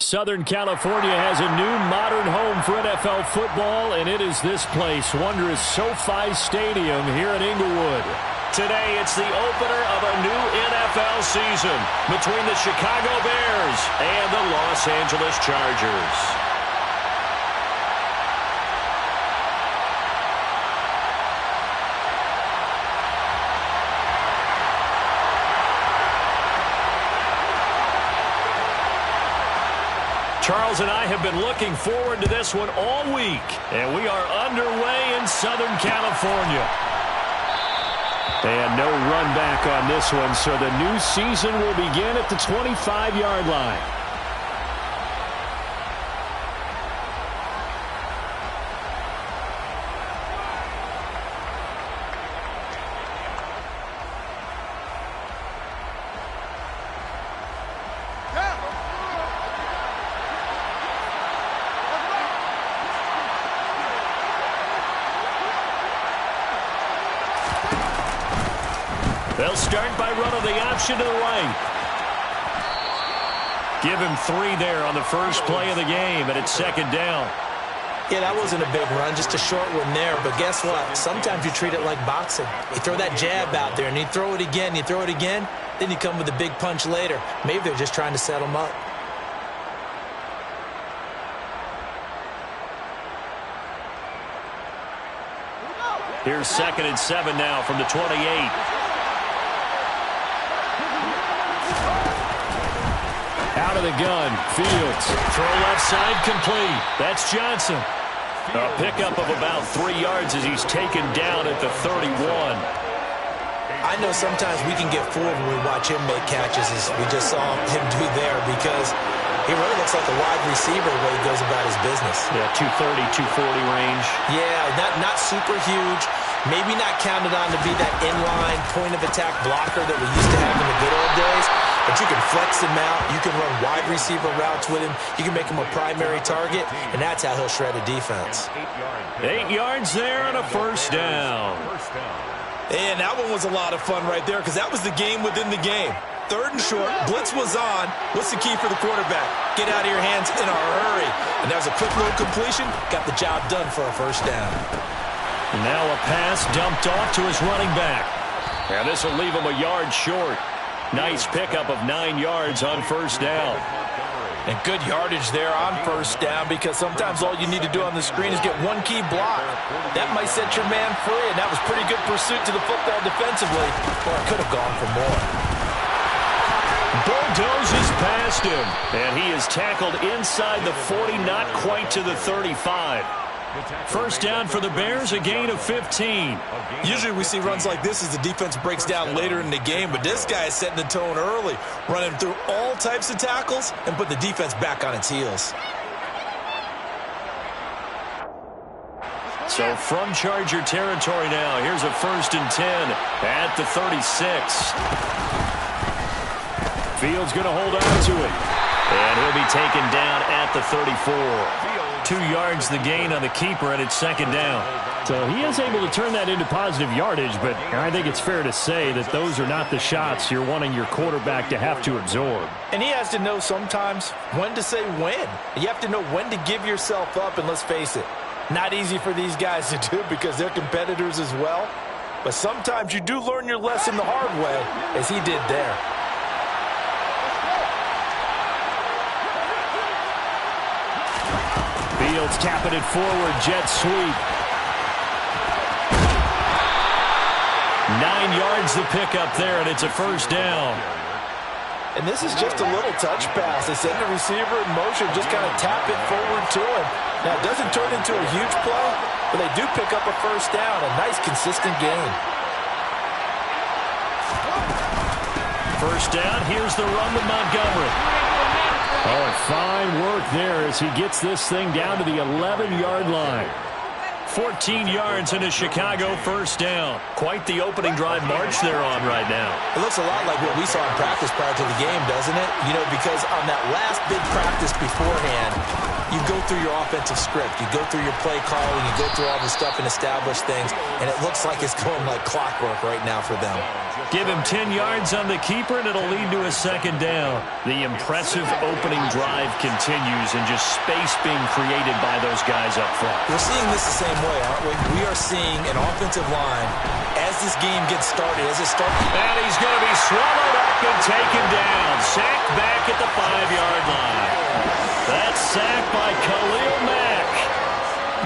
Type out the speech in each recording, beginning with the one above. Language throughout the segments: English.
Southern California has a new modern home for NFL football, and it is this place, wondrous SoFi Stadium here in Inglewood. Today, it's the opener of a new NFL season between the Chicago Bears and the Los Angeles Chargers. Charles and I have been looking forward to this one all week, and we are underway in Southern California. And no run back on this one, so the new season will begin at the 25-yard line. They'll start by running the option to the right. Give him 3 there on the first play of the game, and it's second down. Yeah, that wasn't a big run, just a short one there. But guess what? Sometimes you treat it like boxing. You throw that jab out there, and you throw it again, then you come with a big punch later. Maybe they're just trying to set him up. Here's 2nd and 7 now from the 28. Out of the gun, Fields. Throw left side complete. That's Johnson. A pickup of about 3 yards as he's taken down at the 31. I know sometimes we can get fooled when we watch him make catches, as we just saw him do there, because he really looks like a wide receiver the way he goes about his business. Yeah, 230, 240 range. Yeah, not super huge. Maybe not counted on to be that inline point-of-attack blocker that we used to have in the good old days. But you can flex him out. You can run wide receiver routes with him. You can make him a primary target, and that's how he'll shred a defense. 8 yards there and a first down. And that one was a lot of fun right there, because that was the game within the game. 3rd and short, blitz was on. What's the key for the quarterback? Get out of your hands in a hurry. And that was a quick little completion. Got the job done for a first down. And now a pass dumped off to his running back. And this will leave him a yard short. Nice pickup of 9 yards on first down. And good yardage there on first down, because sometimes all you need to do on the screen is get one key block. That might set your man free, and that was pretty good pursuit to the football defensively, or it could have gone for more. Bulldozes past him, and he is tackled inside the 40, not quite to the 35. First down for the Bears, a gain of 15. Usually we see runs like this as the defense breaks down later in the game, but this guy is setting the tone early, running through all types of tackles and put the defense back on its heels. So from Charger territory now, here's a 1st and 10 at the 36. Fields going to hold on to it. And he'll be taken down at the 34. 2 yards the gain on the keeper, and it's second down. So he is able to turn that into positive yardage, but I think it's fair to say that those are not the shots you're wanting your quarterback to have to absorb. And he has to know sometimes when to say when. You have to know when to give yourself up, and let's face it, not easy for these guys to do because they're competitors as well. But sometimes you do learn your lesson the hard way, as he did there. Fields tapping it forward, jet sweep. 9 yards the pickup there, and it's a first down. And this is just a little touch pass. They send the receiver in motion, just kind of tap it forward to him. Now, it doesn't turn into a huge play, but they do pick up a first down, a nice, consistent gain. First down, here's the run with Montgomery. Oh, fine work there as he gets this thing down to the 11-yard line. 14 yards in a Chicago first down. Quite the opening drive march they're on right now. It looks a lot like what we saw in practice prior to the game, doesn't it? You know, because on that last big practice beforehand, you go through your offensive script. You go through your play calling. You go through all the stuff and establish things. And it looks like it's going like clockwork right now for them. Give him 10 yards on the keeper, and it'll lead to a second down. The impressive opening drive continues, and just space being created by those guys up front. We're seeing this the same way, aren't we? We are seeing an offensive line as this game gets started, as it starts. And he's going to be swallowed up and taken down. Sacked back at the 5-yard line. That's sacked by Khalil Mack.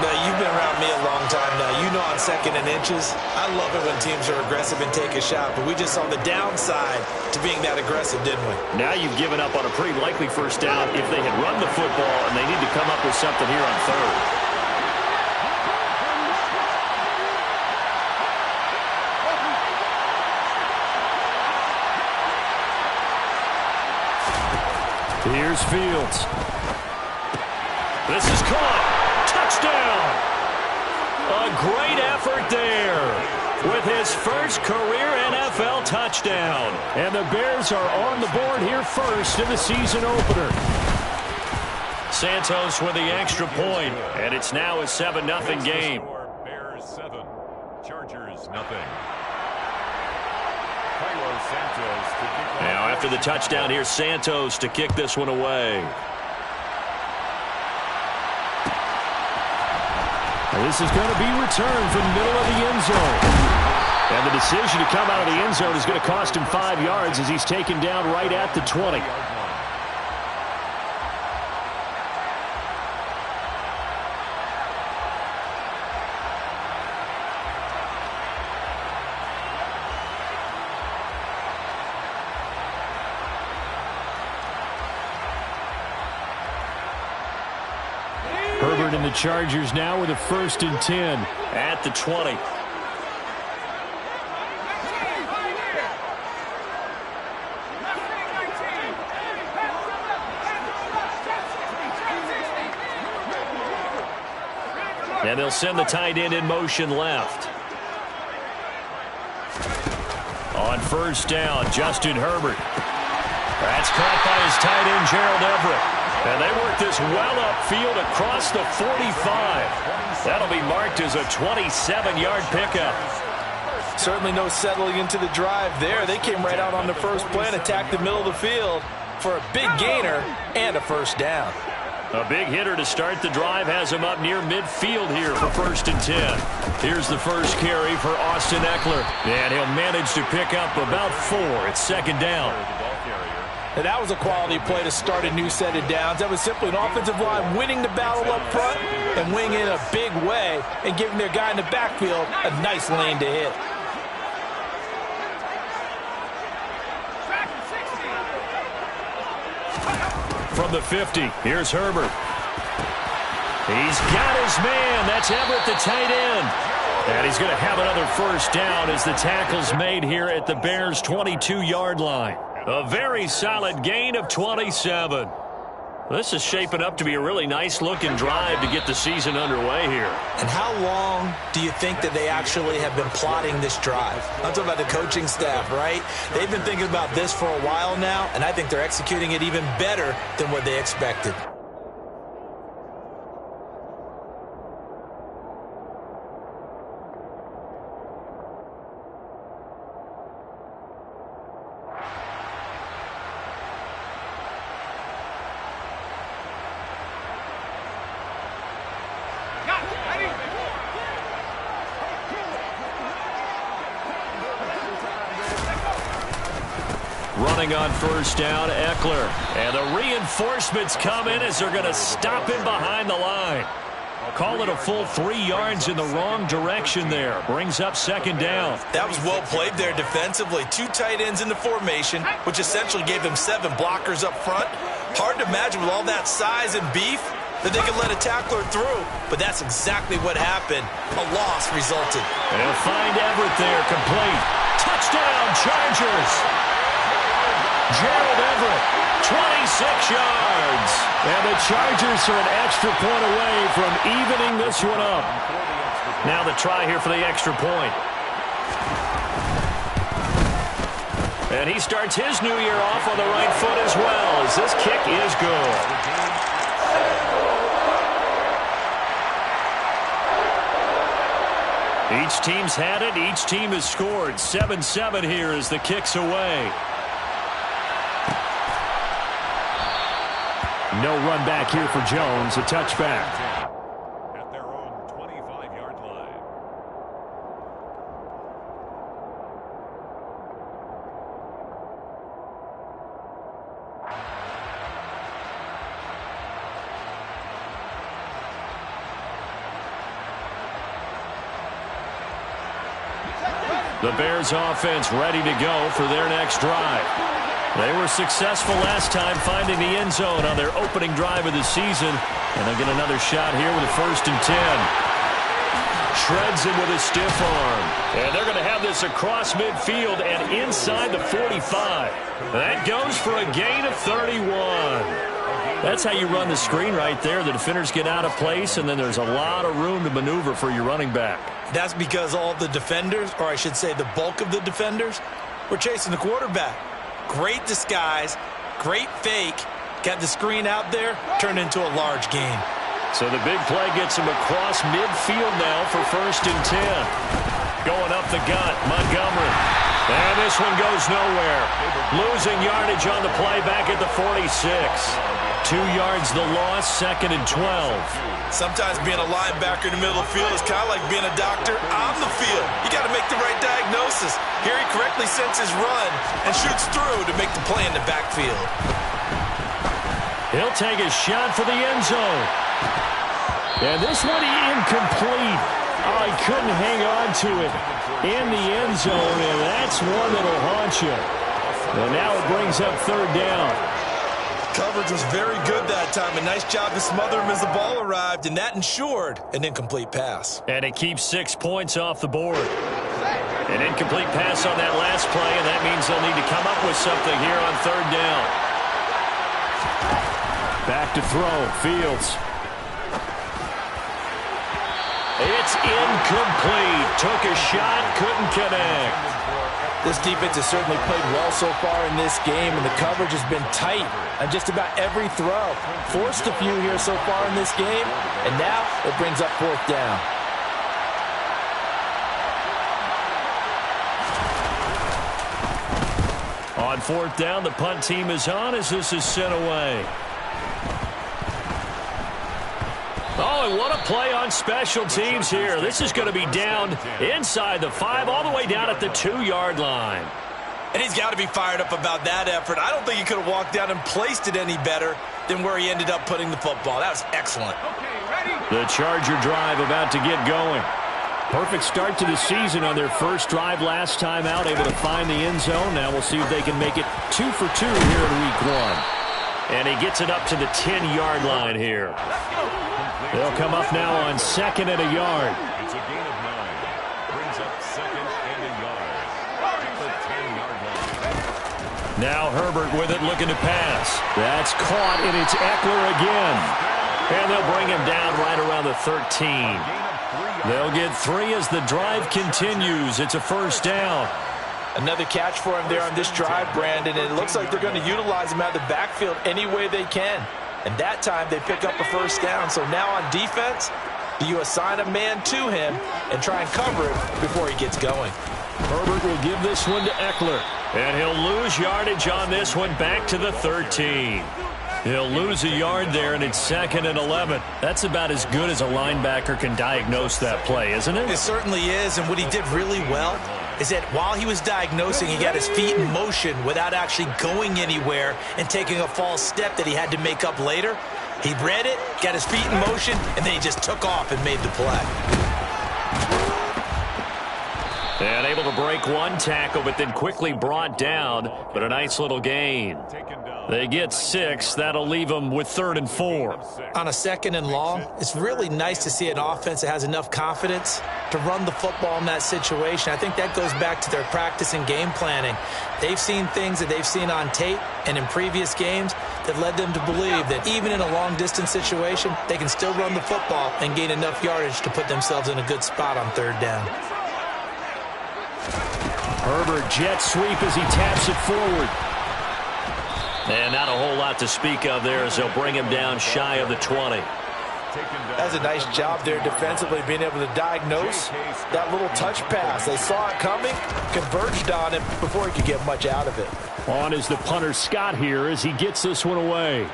Now, you've been around me a long time now. You know on 2nd and inches, I love it when teams are aggressive and take a shot, but we just saw the downside to being that aggressive, didn't we? Now you've given up on a pretty likely first down if they had run the football, and they need to come up with something here on 3rd. Here's Fields. This is caught. Touchdown. A great effort there with his first career NFL touchdown. And the Bears are on the board here first in the season opener. Santos with the extra point, and it's now a 7-0 game. Bears 7, Chargers 0. Now after the touchdown, here's Santos to kick this one away. This is going to be returned from the middle of the end zone. And the decision to come out of the end zone is going to cost him 5 yards as he's taken down right at the 20. Herbert and the Chargers now with a 1st and 10. At the 20. And they'll send the tight end in motion left. On 1st down, Justin Herbert. That's caught by his tight end, Gerald Everett. And they work this well upfield across the 45. That'll be marked as a 27-yard pickup. Certainly no settling into the drive there. They came right out on the first play and attacked the middle of the field for a big gainer and a 1st down. A big hitter to start the drive has him up near midfield here for 1st and 10. Here's the first carry for Austin Eckler. And he'll manage to pick up about 4. It's 2nd down. And that was a quality play to start a new set of downs. That was simply an offensive line winning the battle up front and winning in a big way and giving their guy in the backfield a nice lane to hit. From the 50, here's Herbert. He's got his man. That's Everett, the tight end. And he's going to have another 1st down as the tackle's made here at the Bears' 22-yard line. A very solid gain of 27. This is shaping up to be a really nice-looking drive to get the season underway here. And how long do you think that they actually have been plotting this drive? I'm talking about the coaching staff, right? They've been thinking about this for a while now, and I think they're executing it even better than what they expected. Running on 1st down, Eckler. And the reinforcements come in as they're going to stop him behind the line. Call it a full 3 yards in the wrong direction there. Brings up 2nd down. That was well played there defensively. 2 tight ends in the formation, which essentially gave them 7 blockers up front. Hard to imagine with all that size and beef that they could let a tackler through. But that's exactly what happened. A loss resulted. And they'll find Everett there, complete. Touchdown, Chargers. Gerald Everett, 26 yards. And the Chargers are an extra point away from evening this one up. Now the try here for the extra point. And he starts his new year off on the right foot as well, as this kick is good. Each team's had it. Each team has scored. 7-7 here as the kick's away. No run back here for Jones. A touchback. At their own 25-yard line. The Bears offense ready to go for their next drive. They were successful last time finding the end zone on their opening drive of the season. And they'll get another shot here with a 1st and 10. Shreds him with a stiff arm. And they're going to have this across midfield and inside the 45. That goes for a gain of 31. That's how you run the screen right there. The defenders get out of place, and then there's a lot of room to maneuver for your running back. That's because all the defenders, or I should say the bulk of the defenders, were chasing the quarterback. Great disguise, great fake, got the screen out there, turned into a large gain. So the big play gets him across midfield now for 1st and 10. Going up the gut, Montgomery. And this one goes nowhere. Losing yardage on the play back at the 46. 2 yards the loss, 2nd and 12. Sometimes being a linebacker in the middle of the field is kind of like being a doctor on the field. You got to make the right diagnosis. Here he correctly sets his run and shoots through to make the play in the backfield. He'll take a shot for the end zone. And this one incomplete. Oh, he couldn't hang on to it in the end zone, and that's one that'll haunt you. And now it brings up 3rd down. Coverage was very good that time. A nice job to smother him as the ball arrived, and that ensured an incomplete pass. And it keeps 6 points off the board. An incomplete pass on that last play, and that means they'll need to come up with something here on 3rd down. Back to throw. Fields. It's incomplete. Took a shot, couldn't connect. This defense has certainly played well so far in this game, and the coverage has been tight on just about every throw. Forced a few here so far in this game, and now it brings up 4th down. On 4th down, the punt team is on as this is sent away. Oh, and what a play on special teams here. This is going to be down inside the 5, all the way down at the 2-yard line. And he's got to be fired up about that effort. I don't think he could have walked down and placed it any better than where he ended up putting the football. That was excellent. The Charger drive about to get going. Perfect start to the season on their first drive last time out, able to find the end zone. Now we'll see if they can make it 2 for 2 here in week 1. And he gets it up to the 10-yard line here. They'll come up now on 2nd and a yard. It's a gain of 9. Brings up 2nd and a yard. At the 10-yard line. Now Herbert with it, looking to pass. That's caught, and it's Eckler again. And they'll bring him down right around the 13. They'll get 3 as the drive continues. It's a 1st down. Another catch for him there on this drive, Brandon, and it looks like they're going to utilize him out of the backfield any way they can. And that time they pick up a 1st down. So now on defense, do you assign a man to him and try and cover him before he gets going? Herbert will give this one to Eckler. And he'll lose yardage on this one back to the 13. He'll lose a yard there, and it's 2nd and 11. That's about as good as a linebacker can diagnose that play, isn't it? It certainly is, and what he did really well is that while he was diagnosing, he got his feet in motion without actually going anywhere and taking a false step that he had to make up later. He read it, got his feet in motion, and then he just took off and made the play. And able to break one tackle, but then quickly brought down. But a nice little gain. They get 6. That'll leave them with 3rd and 4. On a 2nd and long, it's really nice to see an offense that has enough confidence to run the football in that situation. I think that goes back to their practice and game planning. They've seen things that they've seen on tape and in previous games that led them to believe that even in a long-distance situation, they can still run the football and gain enough yardage to put themselves in a good spot on 3rd down. Herbert jet sweep as he taps it forward. And not a whole lot to speak of there as they'll bring him down shy of the 20. That's a nice job there defensively, being able to diagnose that little touch pass. They saw it coming, converged on it before he could get much out of it. On is the punter Scott here as he gets this one away.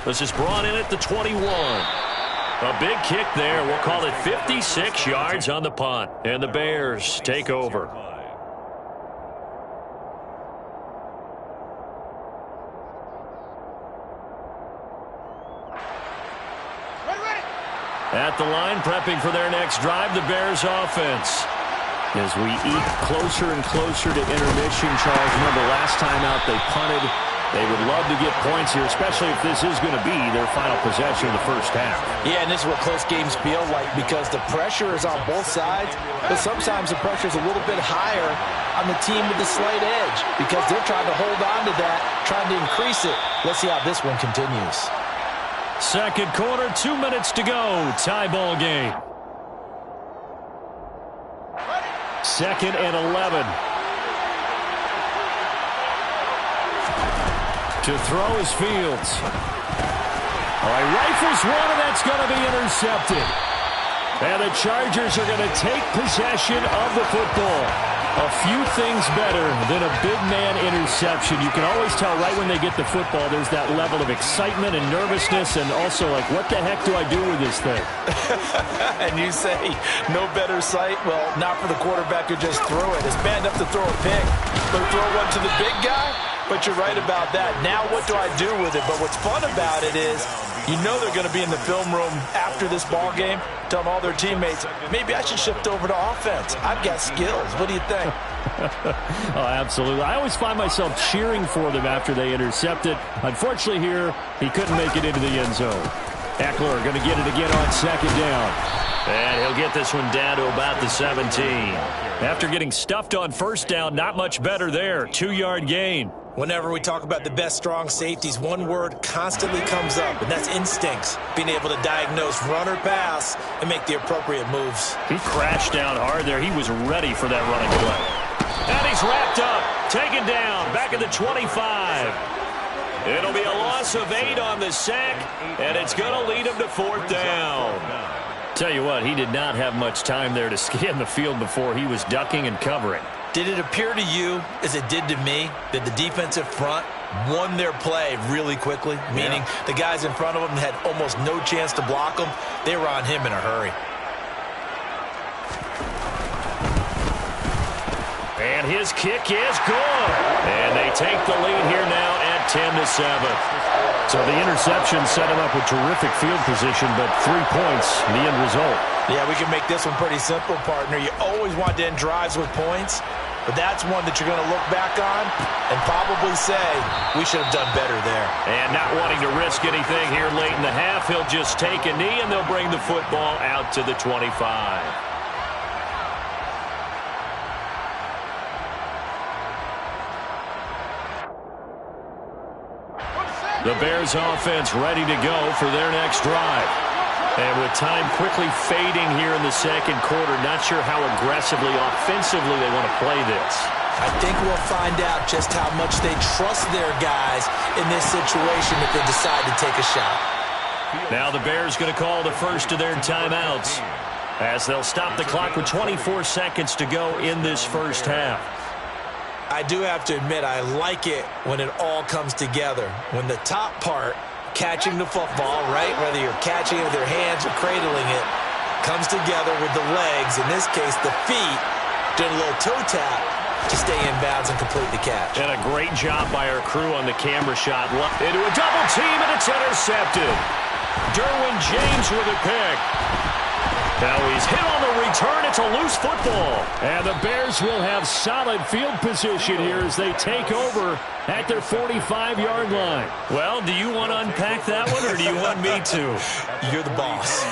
This is brought in at the 21. A big kick there. We'll call it 56 yards on the punt. And the Bears take over. At the line, prepping for their next drive, the Bears offense. As we eke closer and closer to intermission, Charles, remember last time out they punted. They would love to get points here, especially if this is going to be their final possession of the first half. Yeah, and this is what close games feel like because the pressure is on both sides, but sometimes the pressure is a little bit higher on the team with the slight edge because they're trying to hold on to that, trying to increase it. Let's see how this one continues. Second quarter, 2 minutes to go. Tie ball game. Second and 11. To throw is Fields. All right, rifles one, and that's going to be intercepted. And the Chargers are going to take possession of the football. A few things better than a big man interception. You can always tell right when they get the football, there's that level of excitement and nervousness and also like, what the heck do I do with this thing? And you say, no better sight? Well, not for the quarterback who just threw it. It's bad enough to throw a pick, but throw one to the big guy? But you're right about that. Now what do I do with it? But what's fun about it is you know they're going to be in the film room after this ball game telling all their teammates, maybe I should shift over to offense. I've got skills. What do you think? Oh, absolutely. I always find myself cheering for them after they intercept it. Unfortunately here, he couldn't make it into the end zone. Eckler going to get it again on second down. And he'll get this one down to about the 17. After getting stuffed on first down, not much better there. 2-yard gain. Whenever we talk about the best strong safeties, one word constantly comes up, and that's instincts. Being able to diagnose run or pass and make the appropriate moves. He crashed down hard there. He was ready for that running play. And he's wrapped up, taken down, back at the 25. It'll be a loss of 8 on the sack, and it's going to lead him to fourth down. Tell you what, he did not have much time there to scan the field before he was ducking and covering. Did it appear to you, as it did to me, that the defensive front won their play really quickly? Meaning the guys in front of them had almost no chance to block them. They were on him in a hurry. And his kick is good. And they take the lead here now at 10-7. So the interception set him up with terrific field position, but 3 points, the end result. Yeah, we can make this one pretty simple, partner. You always want to end drives with points, but that's one that you're going to look back on and probably say, we should have done better there. And not wanting to risk anything here late in the half, he'll just take a knee, and they'll bring the football out to the 25. The Bears offense ready to go for their next drive. And with time quickly fading here in the second quarter, not sure how aggressively, offensively they want to play this. I think we'll find out just how much they trust their guys in this situation if they decide to take a shot. Now the Bears going to call the first of their timeouts as they'll stop the clock with 24 seconds to go in this first half. I do have to admit, I like it when it all comes together. When the top part, catching the football, right, whether you're catching it with your hands or cradling it, comes together with the legs, in this case the feet, doing a little toe tap to stay in bounds and complete the catch. And a great job by our crew on the camera shot. Into a double team, and it's intercepted. Derwin James with a pick. Now he's hit on the return. It's a loose football. And the Bears will have solid field position here as they take over at their 45-yard line. Well, do you want to unpack that one, or do you want me to? You're the boss.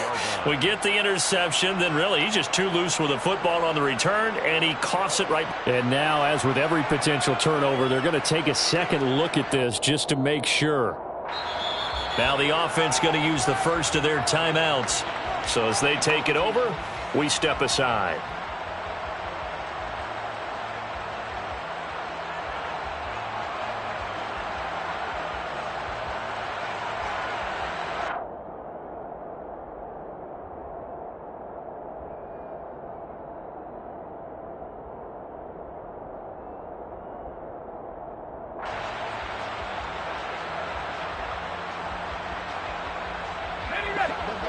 We get the interception, then really he's just too loose with the football on the return, and he coughs it right. And now, as with every potential turnover, they're going to take a second look at this just to make sure. Now the offense going to use the first of their timeouts. So as they take it over, we step aside.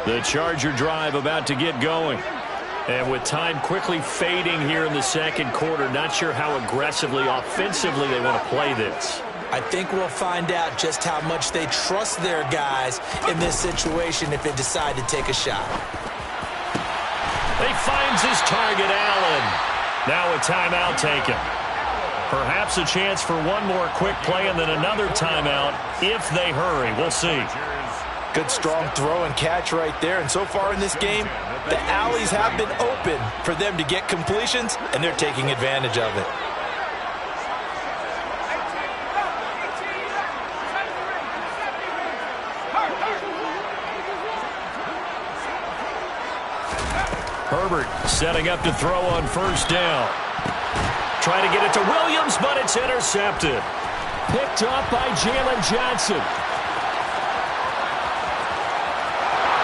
The Charger drive about to get going. And with time quickly fading here in the second quarter, not sure how aggressively, offensively they want to play this. I think we'll find out just how much they trust their guys in this situation if they decide to take a shot. He finds his target, Allen. Now a timeout taken. Perhaps a chance for one more quick play and then another timeout if they hurry. We'll see. Good strong throw and catch right there. And so far in this game, the alleys have been open for them to get completions, and they're taking advantage of it. Herbert setting up to throw on first down. Trying to get it to Williams, but it's intercepted. Picked up by Jalen Johnson.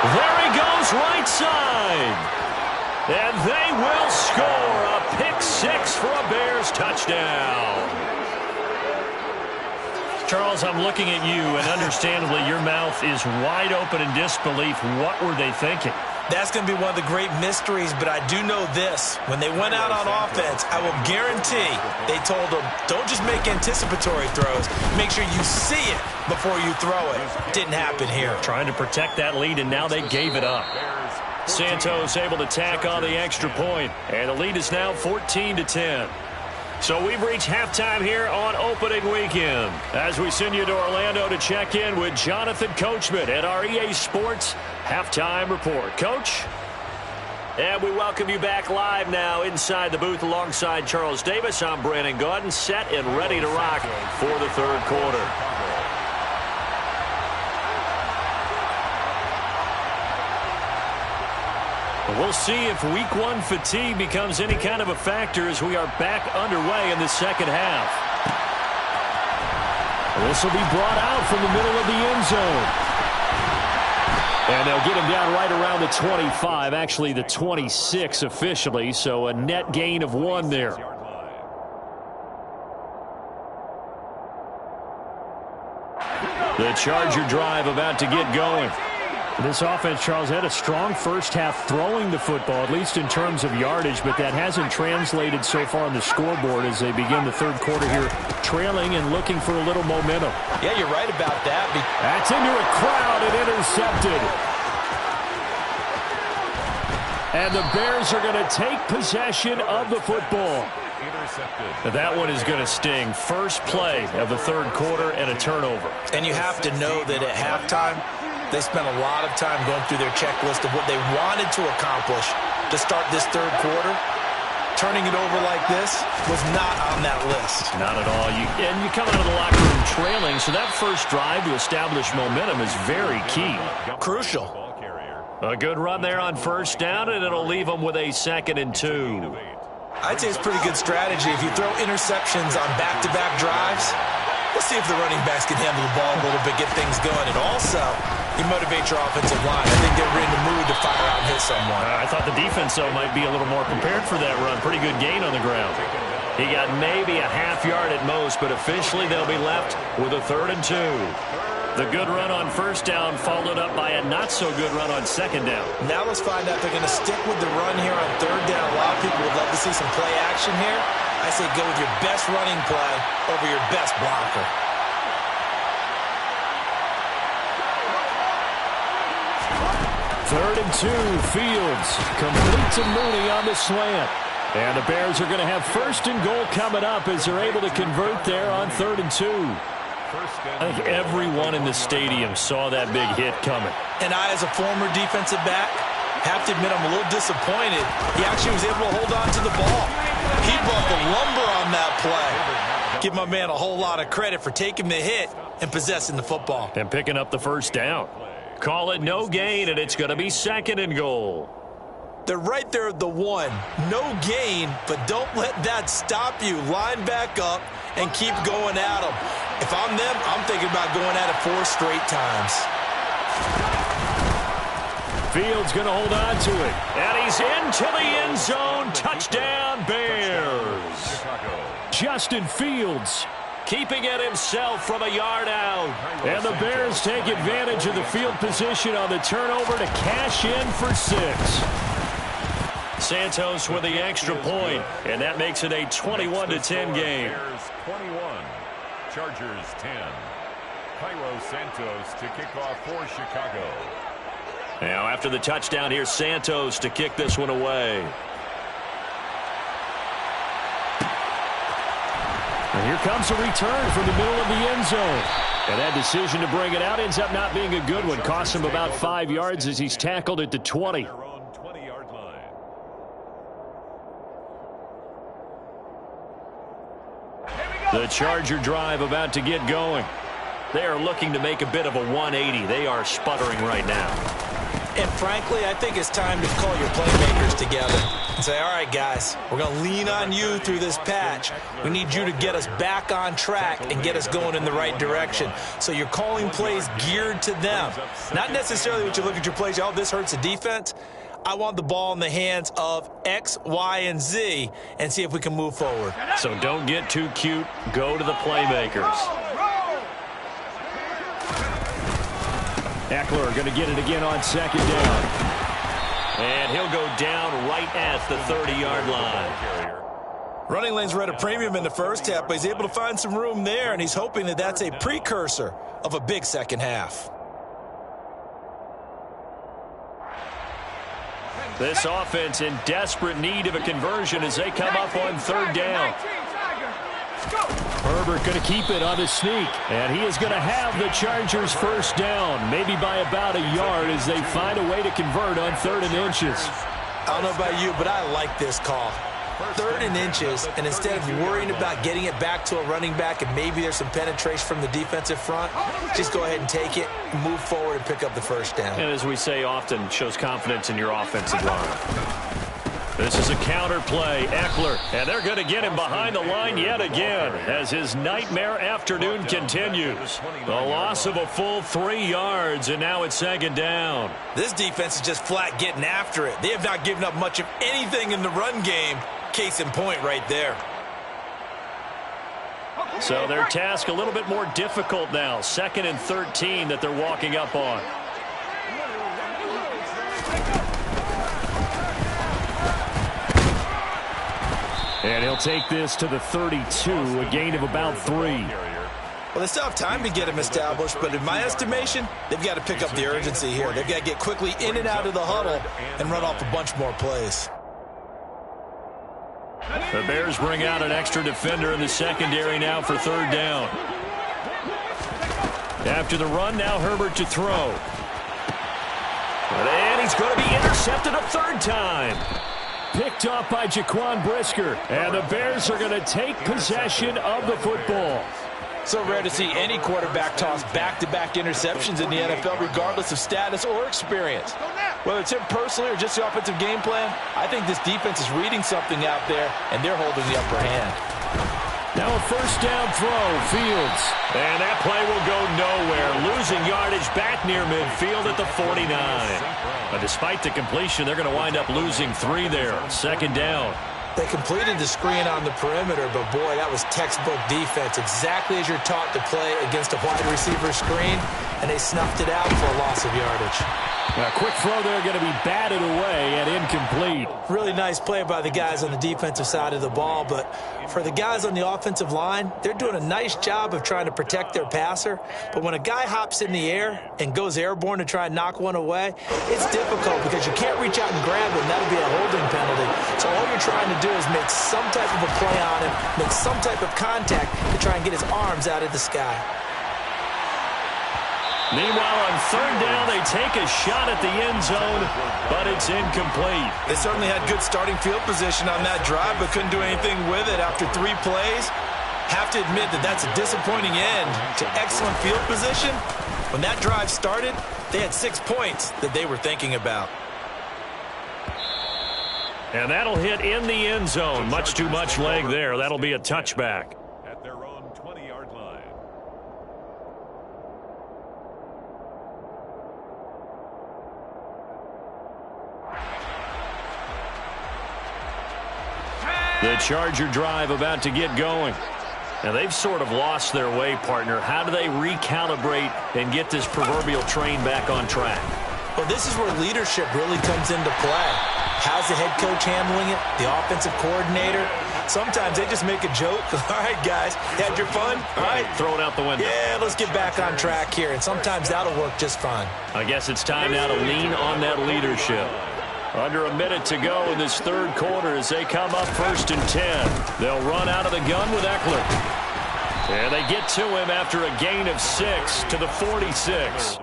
There he goes, right side. And they will score a pick six for a Bears touchdown. Charles, I'm looking at you, and understandably your mouth is wide open in disbelief. What were they thinking? That's going to be one of the great mysteries, but I do know this. When they went out on offense, I will guarantee they told them, don't just make anticipatory throws. Make sure you see it before you throw it. Didn't happen here. Trying to protect that lead, and now they gave it up. Santos able to tack on the extra point, and the lead is now 14-10. So we've reached halftime here on opening weekend as we send you to Orlando to check in with Jonathan Coachman at our EA Sports Halftime Report. Coach? And we welcome you back live now inside the booth alongside Charles Davis. I'm Brandon Gaudin, set and ready to rock for the third quarter. We'll see if week one fatigue becomes any kind of a factor as we are back underway in the second half. This will be brought out from the middle of the end zone. And they'll get him down right around the 25, actually the 26 officially, so a net gain of 1 there. The Charger drive about to get going. This offense, Charles, had a strong first half throwing the football, at least in terms of yardage, but that hasn't translated so far on the scoreboard as they begin the third quarter here, trailing and looking for a little momentum. Yeah, you're right about that. That's into a crowd and intercepted. And the Bears are going to take possession of the football. That one is going to sting. First play of the third quarter and a turnover. And you have to know that at halftime, they spent a lot of time going through their checklist of what they wanted to accomplish to start this third quarter. Turning it over like this was not on that list. Not at all. And you come out of the locker room trailing, so that first drive to establish momentum is very key. Crucial. A good run there on first down, and it'll leave them with a 2nd and 2. I'd say it's pretty good strategy. If you throw interceptions on back-to-back drives, let's see if the running backs can handle the ball a little bit, get things going. And also, you motivate your offensive line. I think they're in the mood to fire out and hit someone. I thought the defense, though, might be a little more prepared for that run. Pretty good gain on the ground. He got maybe a half yard at most, but officially they'll be left with a 3rd and 2. The good run on first down followed up by a not-so-good run on second down. Now let's find out if they're going to stick with the run here on third down. A lot of people would love to see some play action here. I say go with your best running play over your best blocker. Third and 2, Fields complete to Mooney on the slant. And the Bears are going to have 1st and goal coming up as they're able to convert there on 3rd and 2. I think everyone in the stadium saw that big hit coming. And I, as a former defensive back, have to admit I'm a little disappointed. He actually was able to hold on to the ball. He brought the lumber on that play. Give my man a whole lot of credit for taking the hit and possessing the football. And picking up the first down. Call it no gain, and it's going to be 2nd and goal. They're right there at the 1. No gain, but don't let that stop you. Line back up and keep going at them. If I'm them, I'm thinking about going at it 4 straight times. Fields going to hold on to it. And he's into the end zone. Touchdown, Bears. Justin Fields keeping it himself from a yard out. And the Bears take advantage of the field position on the turnover to cash in for 6. Santos with the extra point, and that makes it a 21-10 game. Bears 21, Chargers 10. Cairo Santos to kick off for Chicago. Now after the touchdown, here's Santos to kick this one away. And here comes a return from the middle of the end zone. And that decision to bring it out ends up not being a good one. Costs him about 5 yards as he's tackled at the 20. The Charger drive about to get going. They are looking to make a bit of a 180. They are sputtering right now. And frankly, I think it's time to call your playmakers together and say, all right, guys, we're going to lean on you through this patch. We need you to get us back on track and get us going in the right direction. So you're calling plays geared to them. Not necessarily what you look at your plays, oh, this hurts the defense. I want the ball in the hands of X, Y, and Z and see if we can move forward. So don't get too cute. Go to the playmakers. Eckler going to get it again on second down. And he'll go down right at the 30-yard line. Running lanes were at a premium in the first half, but he's able to find some room there, and he's hoping that that's a precursor of a big second half. This offense in desperate need of a conversion as they come up on third down. Herbert going to keep it on the sneak, and he is going to have the Chargers first down, maybe by about a yard as they find a way to convert on 3rd and inches. I don't know about you, but I like this call. 3rd and inches, and instead of worrying about getting it back to a running back and maybe there's some penetration from the defensive front, just go ahead and take it, move forward, and pick up the first down. And as we say often, shows confidence in your offensive line. This is a counter play. Eckler, and they're going to get him behind the line yet again as his nightmare afternoon continues. The loss of a full 3 yards, and now it's 2nd down. This defense is just flat getting after it. They have not given up much of anything in the run game. Case in point right there. So their task a little bit more difficult now. 2nd and 13 that they're walking up on. And he'll take this to the 32, a gain of about 3. Well, they still have time to get him established, but in my estimation, they've got to pick up the urgency here. They've got to get quickly in and out of the huddle and run off a bunch more plays. The Bears bring out an extra defender in the secondary now for 3rd down. After the run, now Herbert to throw. And he's going to be intercepted a 3rd time. Picked off by Jaquan Brisker. And the Bears are going to take possession of the football. So rare to see any quarterback toss back-to-back interceptions in the NFL, regardless of status or experience. Whether it's him personally or just the offensive game plan, I think this defense is reading something out there, and they're holding the upper hand. Now a 1st down throw, Fields. And that play will go nowhere. Losing yardage back near midfield at the 49. But despite the completion, they're going to wind up losing 3 there. 2nd down. They completed the screen on the perimeter, but boy, that was textbook defense. Exactly as you're taught to play against a wide receiver screen, and they snuffed it out for a loss of yardage. A quick throw there going to be batted away and incomplete. Really nice play by the guys on the defensive side of the ball, but for the guys on the offensive line, they're doing a nice job of trying to protect their passer. But when a guy hops in the air and goes airborne to try and knock one away, it's difficult because you can't reach out and grab him. That'll be a holding penalty. So all you're trying to do is make some type of a play on him, make some type of contact to try and get his arms out of the sky. Meanwhile, on 3rd down, they take a shot at the end zone, but it's incomplete. They certainly had good starting field position on that drive, but couldn't do anything with it after 3 plays. Have to admit that that's a disappointing end to excellent field position. When that drive started, they had 6 points that they were thinking about. And that'll hit in the end zone. Much too much leg there. That'll be a touchback. At their own 20-yard line. The Charger drive about to get going. And they've sort of lost their way, partner. How do they recalibrate and get this proverbial train back on track? Well, this is where leadership really comes into play. How's the head coach handling it? The offensive coordinator? Sometimes they just make a joke. All right, guys, had your fun? All right. Throw it out the window. Yeah, let's get back on track here. And sometimes that'll work just fine. I guess it's time now to lean on that leadership. Under a minute to go in this third quarter as they come up 1st and 10. They'll run out of the gun with Eckler. And they get to him after a gain of 6 to the 46.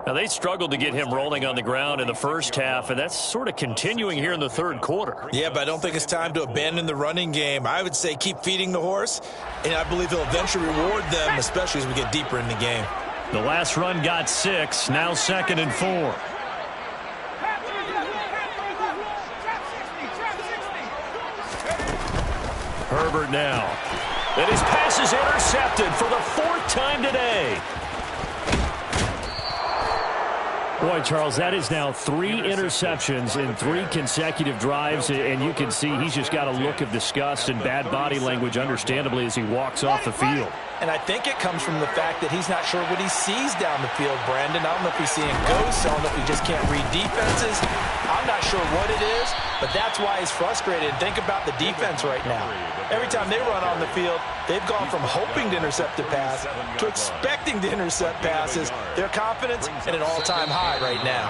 Now, they struggled to get him rolling on the ground in the first half, and that's sort of continuing here in the third quarter. Yeah, but I don't think it's time to abandon the running game. I would say keep feeding the horse, and I believe he'll eventually reward them, especially as we get deeper in the game. The last run got 6, now 2nd and 4. Herbert now. And his pass is intercepted for the 4th time today. Boy, Charles, that is now 3 interceptions in 3 consecutive drives, and you can see he's just got a look of disgust and bad body language, understandably, as he walks off the field. And I think it comes from the fact that he's not sure what he sees down the field, Brandon. I don't know if he's seeing ghosts. I don't know if he just can't read defenses. I'm not sure what it is, but that's why he's frustrated. Think about the defense right now. Every time they run on the field, they've gone from hoping to intercept a pass to expecting to intercept passes. Their confidence at an all-time high right now.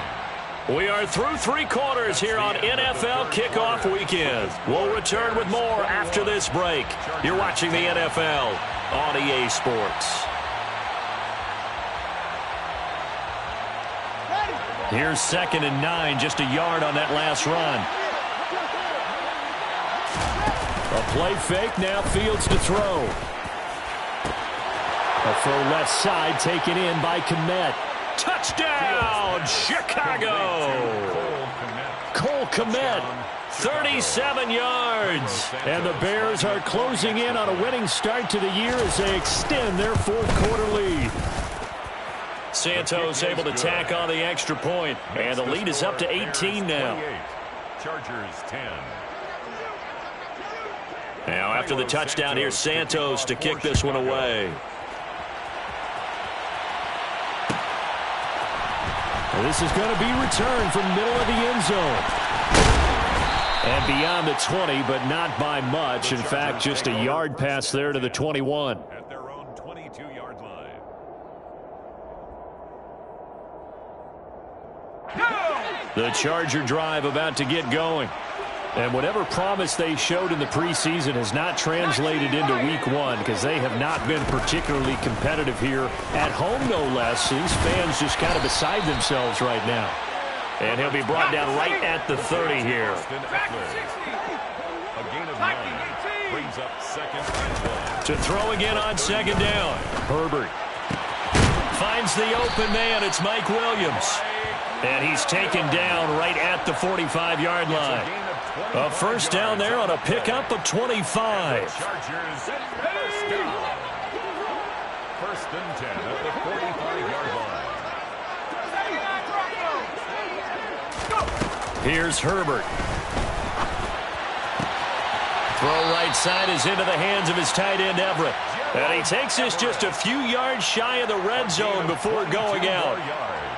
We are through 3 quarters here on NFL Kickoff Weekend. We'll return with more after this break. You're watching the NFL on EA Sports. Here's 2nd and 9, just a yard on that last run. A play fake, now Fields to throw. A full left side taken in by Kmet. Touchdown, Chicago! Cole Kmet, 37 yards. and the Bears are closing in on a winning start to the year as they extend their 4th quarter lead. Santos able to tack on the extra point, and the lead is up to 18 now. Chargers 10. Now after the touchdown, here's Santos to kick this one away. Well, this is going to be returned from middle of the end zone. And beyond the 20, but not by much. In fact, just a yard pass there to the 21. At their own 22-yard line. The Charger drive about to get going. And whatever promise they showed in the preseason has not translated into week 1 because they have not been particularly competitive here at home, no less. So these fans just kind of beside themselves right now. And he'll be brought down right at the 30 here. A gain of 9 brings up 2nd and 1. To throw again on 2nd down. Herbert Finds the open man. It's Mike Williams. And he's taken down right at the 45-yard line. A 1st down there on a pickup of 25. Chargers first down. 1st and 10 at the 45-yard line. Here's Herbert. Throw right side is into the hands of his tight end, Everett. And he takes this just a few yards shy of the red zone before going out.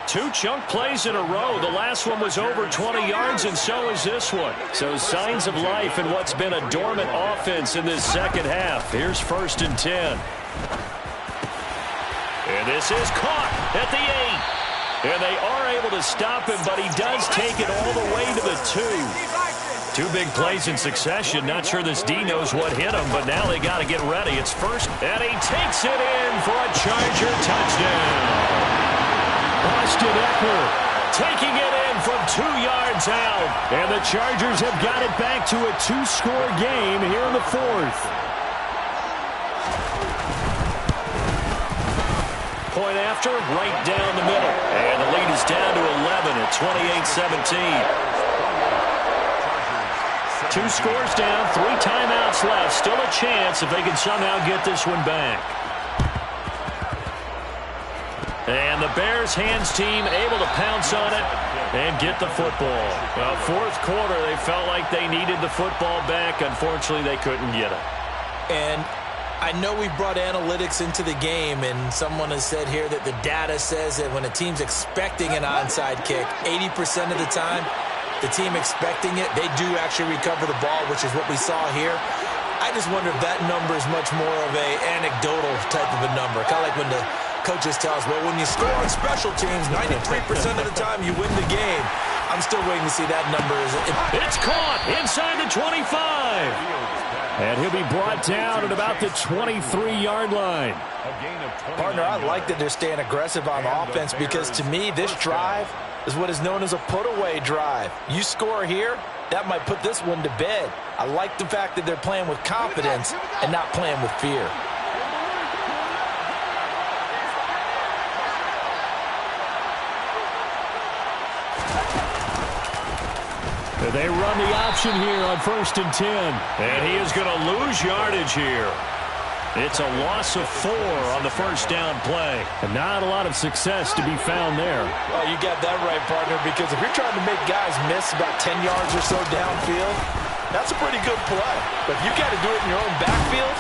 2 chunk plays in a row. The last one was over 20 yards, and so is this one. So signs of life in what's been a dormant offense in this second half. Here's 1st and 10. And this is caught at the 8. And they are able to stop him, but he does take it all the way to the 2. 2 big plays in succession. Not sure this D knows what hit him, but now they got to get ready. It's 1st, and he takes it in for a Charger touchdown. Austin Eckler Taking it in from 2 yards out. And the Chargers have got it back to a 2-score game here in the 4th. Point after, right down the middle. And the lead is down to 11 at 28-17. 2 scores down, 3 timeouts left. Still a chance if they can somehow get this one back. And the Bears hands team able to pounce on it and get the football. Well, 4th quarter, they felt like they needed the football back. Unfortunately, they couldn't get it. And I know we brought analytics into the game, and someone has said here that the data says that when a team's expecting an onside kick, 80% of the time, the team expecting it, they do actually recover the ball, which is what we saw here. I just wonder if that number is much more of a anecdotal type of a number. Kind of like when the coaches tell us, well, when you score on special teams, 93% of the time you win the game. I'm still waiting to see that number. It's caught inside the 25. And he'll be brought down at about the 23-yard line. Partner, I like that they're staying aggressive on offense because to me, this drive is what is known as a put-away drive. You score here, that might put this one to bed. I like the fact that they're playing with confidence and not playing with fear. They run the option here on 1st and 10. And he is going to lose yardage here. It's a loss of 4 on the first down play. And not a lot of success to be found there. Well, you got that right, partner, because if you're trying to make guys miss about 10 yards or so downfield, that's a pretty good play. But if you got to do it in your own backfield,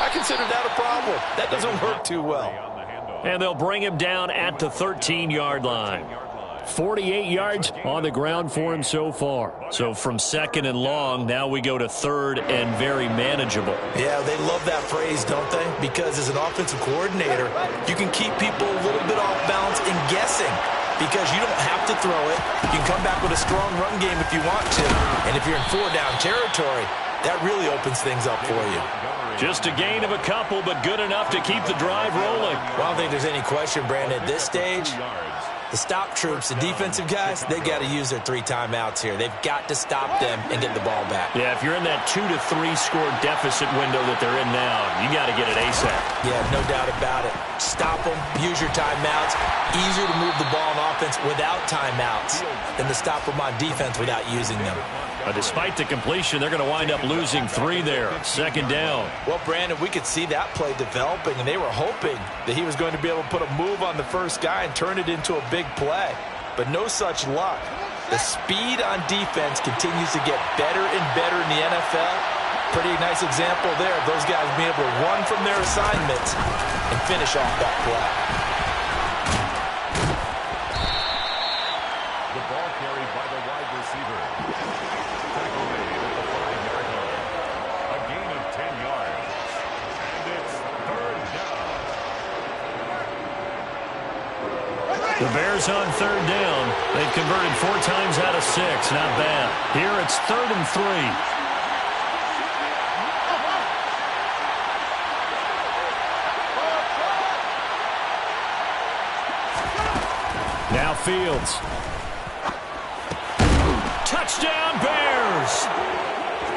I consider that a problem. That doesn't work too well. And they'll bring him down at the 13-yard line. 48 yards on the ground for him so far. So from 2nd and long, now we go to 3rd and very manageable. Yeah, they love that phrase, don't they? Because as an offensive coordinator, you can keep people a little bit off balance and guessing because you don't have to throw it. You can come back with a strong run game if you want to. And if you're in 4-down territory, that really opens things up for you. Just a gain of a couple, but good enough to keep the drive rolling. Well, I don't think there's any question, Brandon, at this stage, the stop troops, the defensive guys, they got to use their 3 timeouts here. They've got to stop them and get the ball back. Yeah, if you're in that 2 to 3 score deficit window that they're in now, you got to get it ASAP. Yeah, no doubt about it. Stop them, use your timeouts. Easier to move the ball on offense without timeouts than to stop them on defense without using them. Despite the completion, they're going to wind up losing 3 there. 2nd down. Well, Brandon, we could see that play developing, and they were hoping that he was going to be able to put a move on the first guy and turn it into a big play. But no such luck. The speed on defense continues to get better and better in the NFL. Pretty nice example there of those guys being able to run from their assignments and finish off that play. The ball carried by the wide receiver. Tackle made at the 5-yard line. A gain of 10 yards. And it's 3rd down. The Bears on 3rd down. They've converted 4 times out of 6. Not bad. Here it's 3rd and 3. Now Fields. Touchdown, Bears!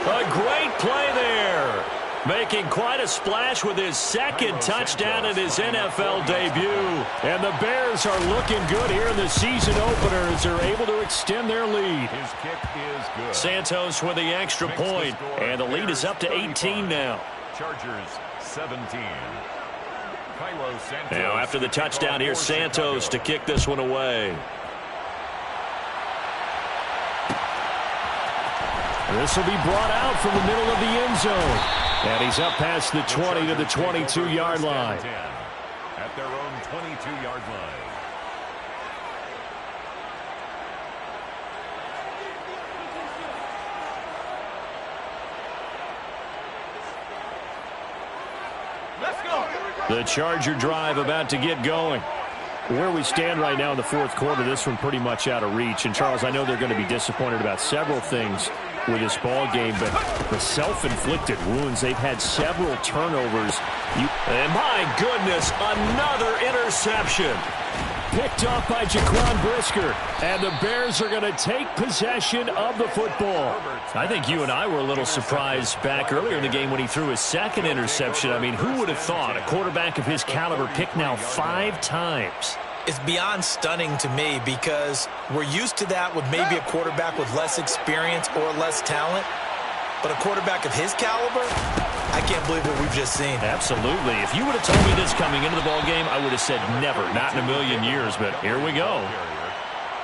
A great play there. Making quite a splash with his 2nd touchdown in his NFL debut. And the Bears are looking good here in the season opener as they're able to extend their lead. His kick is good. Santos with the extra point. And the lead is up to 18 now. Chargers 17. Now after the touchdown, here's Santos to kick this one away. This will be brought out from the middle of the end zone. And he's up past the 20 to the 22-yard line. At their own 22-yard line. The Charger drive about to get going. Where we stand right now in the 4th quarter, this one pretty much out of reach. And, Charles, I know they're going to be disappointed about several things with this ball game, but the self-inflicted wounds, they've had several turnovers. And my goodness, another interception. Picked off by Jaquan Brisker. And the Bears are going to take possession of the football. I think you and I were a little surprised back earlier in the game when he threw his 2nd interception. I mean, who would have thought a quarterback of his caliber picked now 5 times? It's beyond stunning to me because we're used to that with maybe a quarterback with less experience or less talent. But a quarterback of his caliber, I can't believe what we've just seen. Absolutely. If you would have told me this coming into the ballgame, I would have said never, not in a million years. But here we go.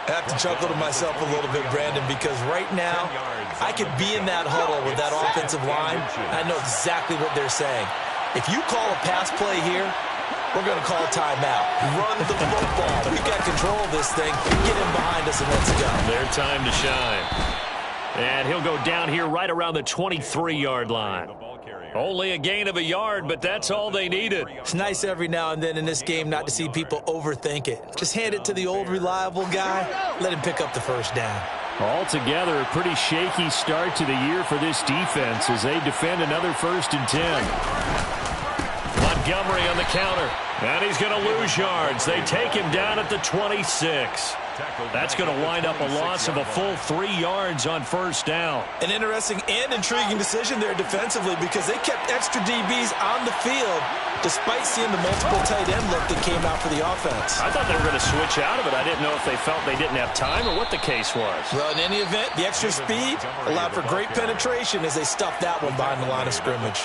I have to chuckle to myself a little bit, Brandon, because right now I could be in that huddle with that offensive line. I know exactly what they're saying. If you call a pass play here, we're going to call a timeout. Run the football. We got control of this thing. Get him behind us and let's go. Their time to shine. And he'll go down here right around the 23-yard line. Only a gain of a yard, but that's all they needed. It's nice every now and then in this game not to see people overthink it. Just hand it to the old reliable guy. Let him pick up the first down. Altogether, a pretty shaky start to the year for this defense as they defend another 1st and 10. Montgomery on the counter, and he's going to lose yards. They take him down at the 26. That's going to wind up a loss of a full 3 yards on 1st down. An interesting and intriguing decision there defensively because they kept extra DBs on the field despite seeing the multiple tight end look that came out for the offense. I thought they were going to switch out of it. I didn't know if they felt they didn't have time or what the case was. Well, in any event, the extra speed allowed for great penetration as they stuffed that one behind the line of scrimmage.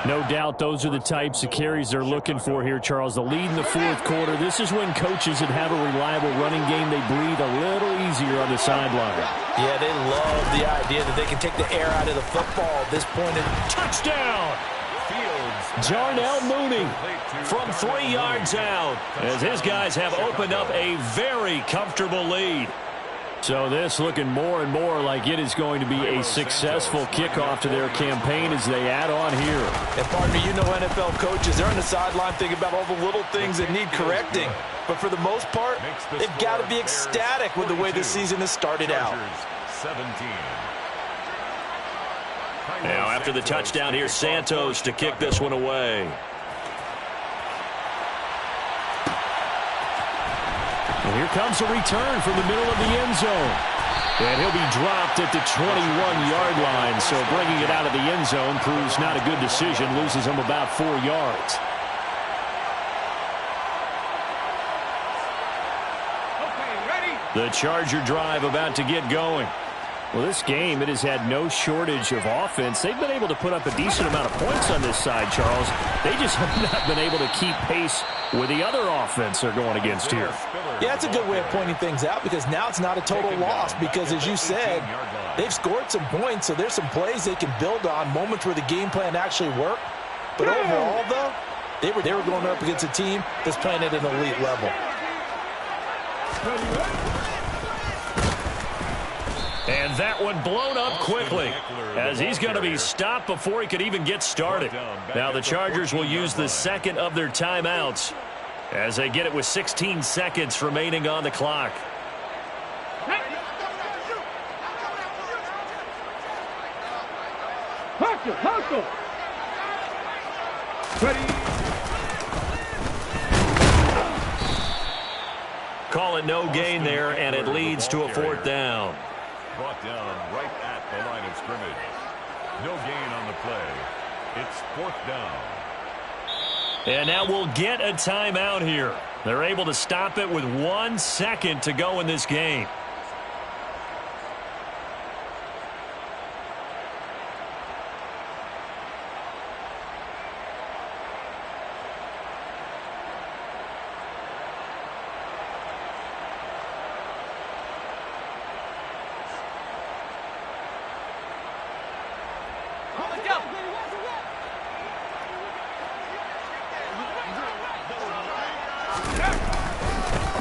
No doubt those are the types of carries they're looking for here, Charles. The lead in the 4th quarter. This is when coaches that have a reliable running game, they breathe a little easier on the sideline. Yeah, they love the idea that they can take the air out of the football at this point. Touchdown! Darnell Mooney from 3 yards out as his guys have opened up a very comfortable lead. So this looking more and more like it is going to be a successful kickoff to their campaign as they add on here. And partner, you know NFL coaches, they're on the sideline thinking about all the little things that need correcting. But for the most part, they've got to be ecstatic with the way this season has started out. Now after the touchdown, here's Santos to kick this one away. And here comes a return from the middle of the end zone. And he'll be dropped at the 21-yard line. So bringing it out of the end zone proves not a good decision. Loses him about 4 yards. The Charger drive about to get going. Well, this game, it has had no shortage of offense. They've been able to put up a decent amount of points on this side, Charles. They just have not been able to keep pace with the other offense they're going against here. Yeah, that's a good way of pointing things out because now it's not a total loss because, as you said, they've scored some points, so there's some plays they can build on, moments where the game plan actually worked. But overall, though, they were going up against a team that's playing at an elite level. And that one blown up quickly as he's going to be stopped before he could even get started. Now the Chargers will use the second of their timeouts as they get it with 16 seconds remaining on the clock. Call it no gain there, and it leads to a 4th down. Brought down right at the line of scrimmage. No gain on the play. It's 4th down. And now we'll get a timeout here. They're able to stop it with 1 second to go in this game.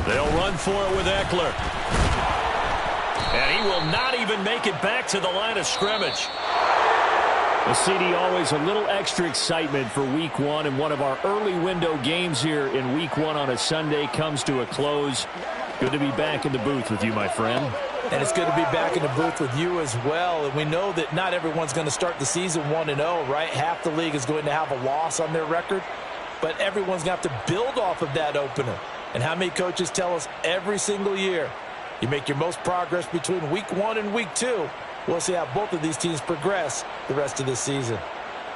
They'll run for it with Eckler. And he will not even make it back to the line of scrimmage. The CD, always a little extra excitement for Week 1, and one of our early window games here in Week 1 on a Sunday comes to a close. Good to be back in the booth with you, my friend. And it's good to be back in the booth with you as well. And we know that not everyone's going to start the season 1-0, right? Half the league is going to have a loss on their record. But everyone's going to have to build off of that opener. And how many coaches tell us every single year, you make your most progress between Week 1 and Week 2. We'll see how both of these teams progress the rest of this season.